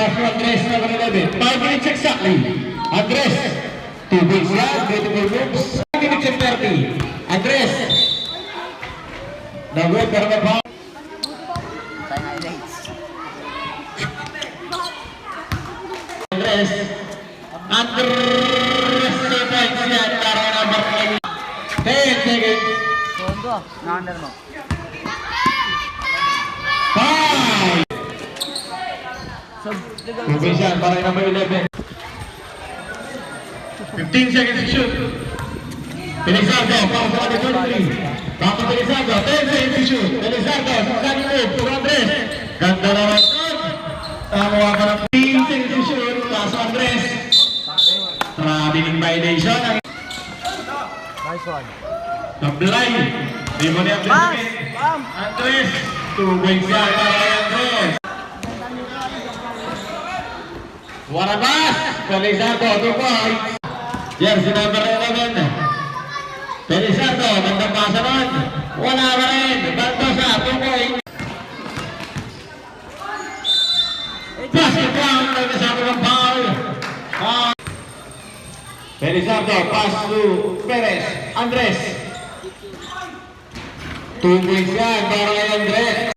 pass to Andres, number 11. 5 minutes exactly. Andres, 2 points yan, beautiful moves. 5 minutes and 30. Andres. Nagawin pero may foul. Andres. Andres, 2 points yan, para number 10 seconds. Naandar mo. 5. 2 points yan, para number 11. 15 seconds to shoot. Pelizardo, para sa ating 23. Back to Pelizardo, 10 seconds to shoot. Pelizardo, sasali move, to Andres. Ganda naman doon. Tamawa ka ng 15 seconds to shoot. Kaso Andres. Traveling violation. Nice one. Nablay. Di mo niya Andres. 2 points yan para kay Andres. Warabas. Pelizardo, 2 points. Jersey number 11. Pelizardo, gandang pasa nun. Wala pa rin. Baldosa, 2 points. Basket down. Pelizardo ng foul. Pelizardo, pass to Perez. Andres. 2 points yan para kay Andres.